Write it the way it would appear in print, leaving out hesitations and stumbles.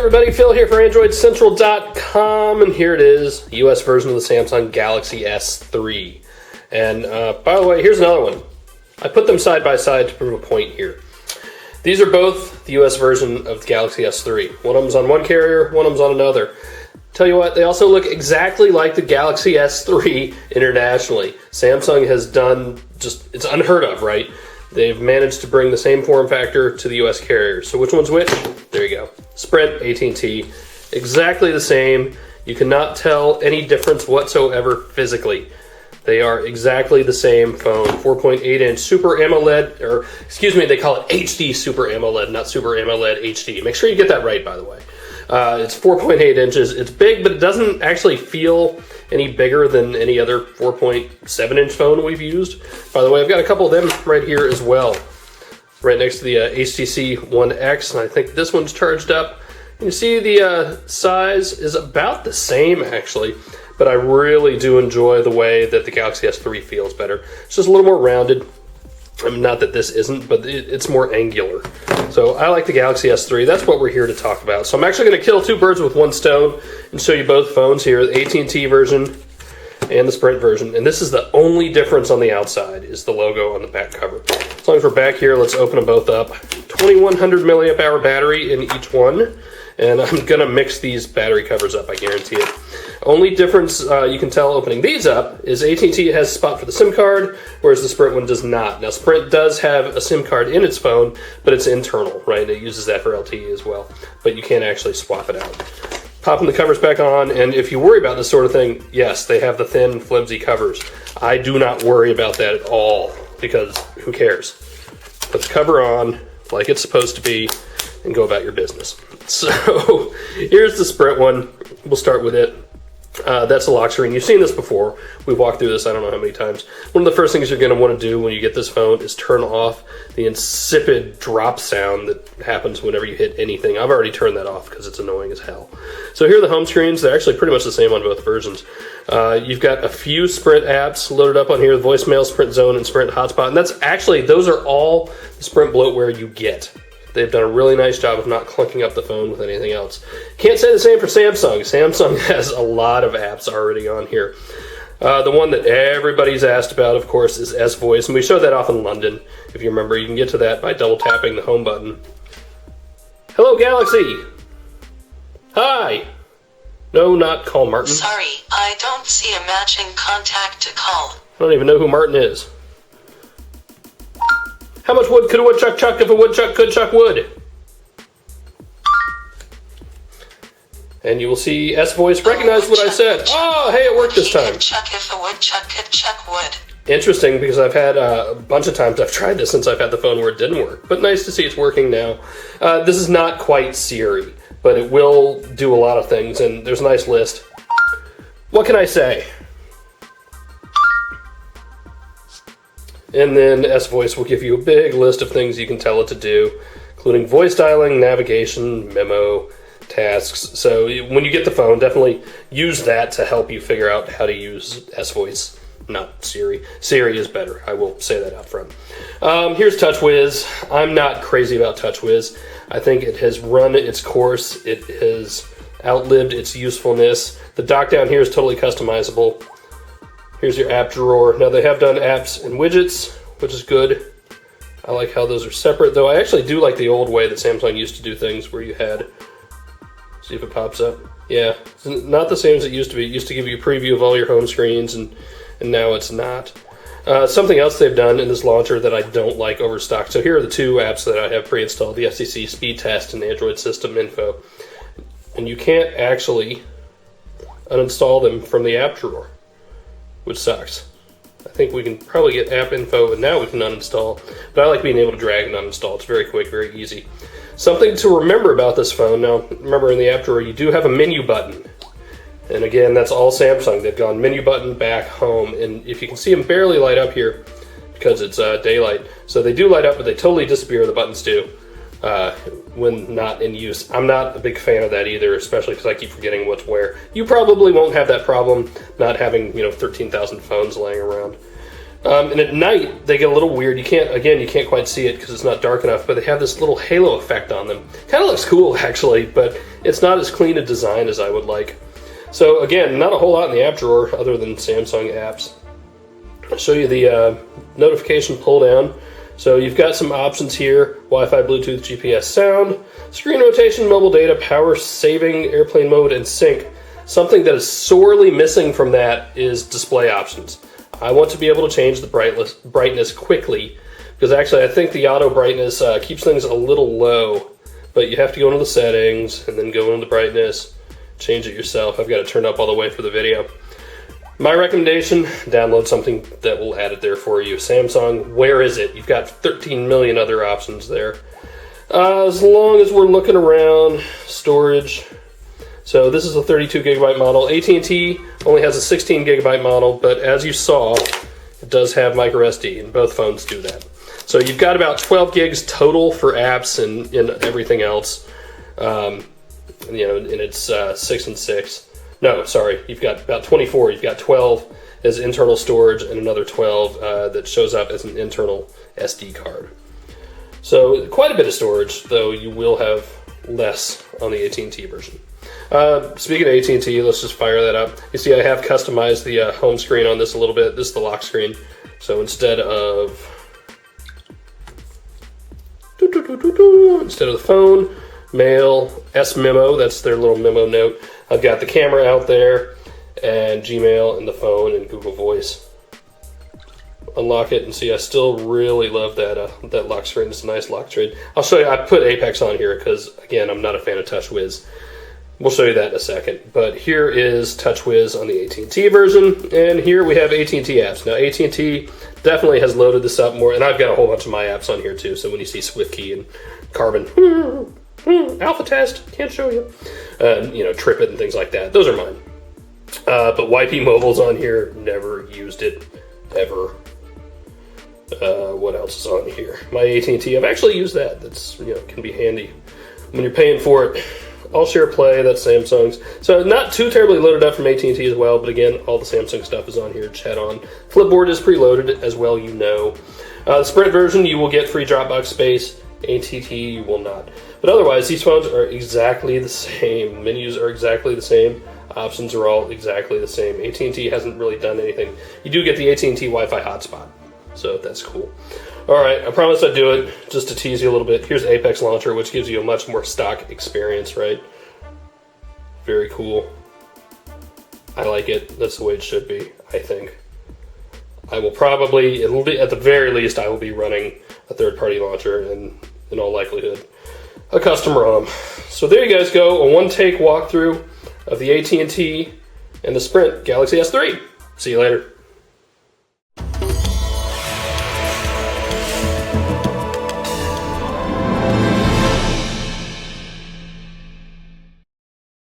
everybody, Phil here for AndroidCentral.com, and here it is, the US version of the Samsung Galaxy S3. And by the way, here's another one. I put them side by side to prove a point here. These are both the US version of the Galaxy S3. One of them's on one carrier, one of them's on another. Tell you what, they also look exactly like the Galaxy S3 internationally. Samsung has done it's unheard of, right? They've managed to bring the same form factor to the US carriers. So which one's which? There you go. Sprint, AT&T, exactly the same. You cannot tell any difference whatsoever physically. They are exactly the same phone. 4.8-inch Super AMOLED, or excuse me, they call it HD Super AMOLED, not Super AMOLED HD. Make sure you get that right, by the way. It's 4.8 inches. It's big, but it doesn't actually feel any bigger than any other 4.7-inch phone we've used. By the way, I've got a couple of them right here as well, right next to the HTC One X, and I think this one's charged up. You see the size is about the same, actually, but I really do enjoy the way that the Galaxy S3 feels better. It's just a little more rounded. I mean, not that this isn't, but it's more angular. So I like the Galaxy S3. That's what we're here to talk about. So I'm actually going to kill two birds with one stone and show you both phones here, the AT&T version and the Sprint version. And this is the only difference on the outside, is the logo on the back cover. As long as we're back here, let's open them both up. 2100 milliamp hour battery in each one. And I'm going to mix these battery covers up, I guarantee it. Only difference you can tell opening these up is AT&T has a spot for the SIM card, whereas the Sprint one does not. Now, Sprint does have a SIM card in its phone, but it's internal, right? It uses that for LTE as well, but you can't actually swap it out. Popping the covers back on, and if you worry about this sort of thing, yes, they have the thin, flimsy covers. I do not worry about that at all, because who cares? Put the cover on like it's supposed to be, and go about your business. So here's the Sprint one. We'll start with it. That's the lock screen. You've seen this before. We've walked through this I don't know how many times. One of the first things you're going to want to do when you get this phone is turn off the insipid drop sound that happens whenever you hit anything. I've already turned that off because it's annoying as hell. So here are the home screens. They're actually pretty much the same on both versions. You've got a few Sprint apps loaded up on here, voicemail, Sprint Zone, and Sprint Hotspot. And those are all the Sprint bloatware you get. They've done a really nice job of not clunking up the phone with anything else. Can't say the same for Samsung. Samsung has a lot of apps already on here. The one that everybody's asked about, of course, is S-Voice, and we showed that off in London. If you remember, you can get to that by double tapping the home button. Hello, Galaxy. Hi. No, not call Martin. Sorry, I don't see a matching contact to call. I don't even know who Martin is. How much wood could a woodchuck chuck if a woodchuck could chuck wood? And you will see S-Voice recognize what I said. Oh, hey, it worked this time. Chuck if a woodchuck could chuck wood. Interesting, because I've had a bunch of times I've tried this since I've had the phone where it didn't work. But nice to see it's working now. This is not quite Siri, but it will do a lot of things, and there's a nice list. What can I say? And then S-Voice will give you a big list of things you can tell it to do, including voice dialing, navigation, memo, tasks. So when you get the phone, definitely use that to help you figure out how to use S-Voice, not Siri. Siri is better, I will say that up front. Here's TouchWiz. I'm not crazy about TouchWiz. I think it has run its course. It has outlived its usefulness. The dock down here is totally customizable. Here's your app drawer. Now they have done apps and widgets, which is good. I like how those are separate, though I actually do like the old way that Samsung used to do things where you had, see if it pops up. Yeah, it's not the same as it used to be. It used to give you a preview of all your home screens, and now it's not. Something else they've done in this launcher that I don't like overstocked. So here are the two apps that I have pre-installed, the FCC Speed Test and the Android System Info. And you can't actually uninstall them from the app drawer, which sucks. I think we can probably get app info, and now we can uninstall. But I like being able to drag and uninstall. It's very quick, very easy. Something to remember about this phone. Now, remember in the app drawer, you do have a menu button. And again, that's all Samsung. They've gone menu button, back, home. And if you can see them barely light up here, because it's daylight. So they do light up, but they totally disappear, the buttons do, when not in use. I'm not a big fan of that either, especially because I keep forgetting what's where. You probably won't have that problem, not having 13,000 phones laying around. And at night, they get a little weird. You can't quite see it because it's not dark enough, but they have this little halo effect on them. Kind of looks cool, actually, but it's not as clean a design as I would like. So again, not a whole lot in the app drawer other than Samsung apps. I'll show you the notification pull down. So you've got some options here: Wi-Fi, Bluetooth, GPS, sound, screen rotation, mobile data, power saving, airplane mode, and sync. Something that is sorely missing from that is display options. I want to be able to change the brightness quickly, because actually I think the auto brightness keeps things a little low, but you have to go into the settings and then go into the brightness, change it yourself. I've got it turned up all the way for the video. My recommendation, download something that will add it there for you. Samsung, where is it? You've got 13 million other options there. As long as we're looking around, storage. So this is a 32 gigabyte model. AT&T only has a 16 gigabyte model, but as you saw, it does have micro SD, and both phones do that. So you've got about 12 gigs total for apps and everything else. And it's 6 and 6. No, sorry, you've got about 24. You've got 12 as internal storage and another 12 that shows up as an internal SD card. So quite a bit of storage, though you will have less on the AT&T version. Speaking of AT&T, let's just fire that up. You see I have customized the home screen on this a little bit. This is the lock screen. So instead of the phone, mail, S-Memo, that's their little memo note. I've got the camera out there, and Gmail, and the phone, and Google Voice. Unlock it, and see, I still really love that lock screen. It's a nice lock screen. I'll show you, I put Apex on here because, again, I'm not a fan of TouchWiz. We'll show you that in a second. But here is TouchWiz on the AT&T version, and here we have AT&T apps. Now, AT&T definitely has loaded this up more, and I've got a whole bunch of my apps on here too. So when you see SwiftKey and Carbon, Alpha Test, can't show you, TripIt and things like that, those are mine. But YP Mobile's on here, never used it, ever. What else is on here? My AT&T, I've actually used that. That's, can be handy when you're paying for it. All Share Play, that's Samsung's. So not too terribly loaded up from AT&T as well, but again, all the Samsung stuff is on here, chat on. Flipboard is preloaded as well, The Sprint version, you will get free Dropbox space. AT&T, you will not. But otherwise, these phones are exactly the same. Menus are exactly the same. Options are all exactly the same. AT&T hasn't really done anything. You do get the AT&T Wi-Fi hotspot, so that's cool. All right, I promised I'd do it just to tease you a little bit. Here's Apex Launcher, which gives you a much more stock experience, right? Very cool. I like it. That's the way it should be, I think. I will probably, at the very least, I will be running a third-party launcher and, in all likelihood, a custom ROM. So there you guys go, a one-take walkthrough of the AT&T and the Sprint Galaxy S3. See you later.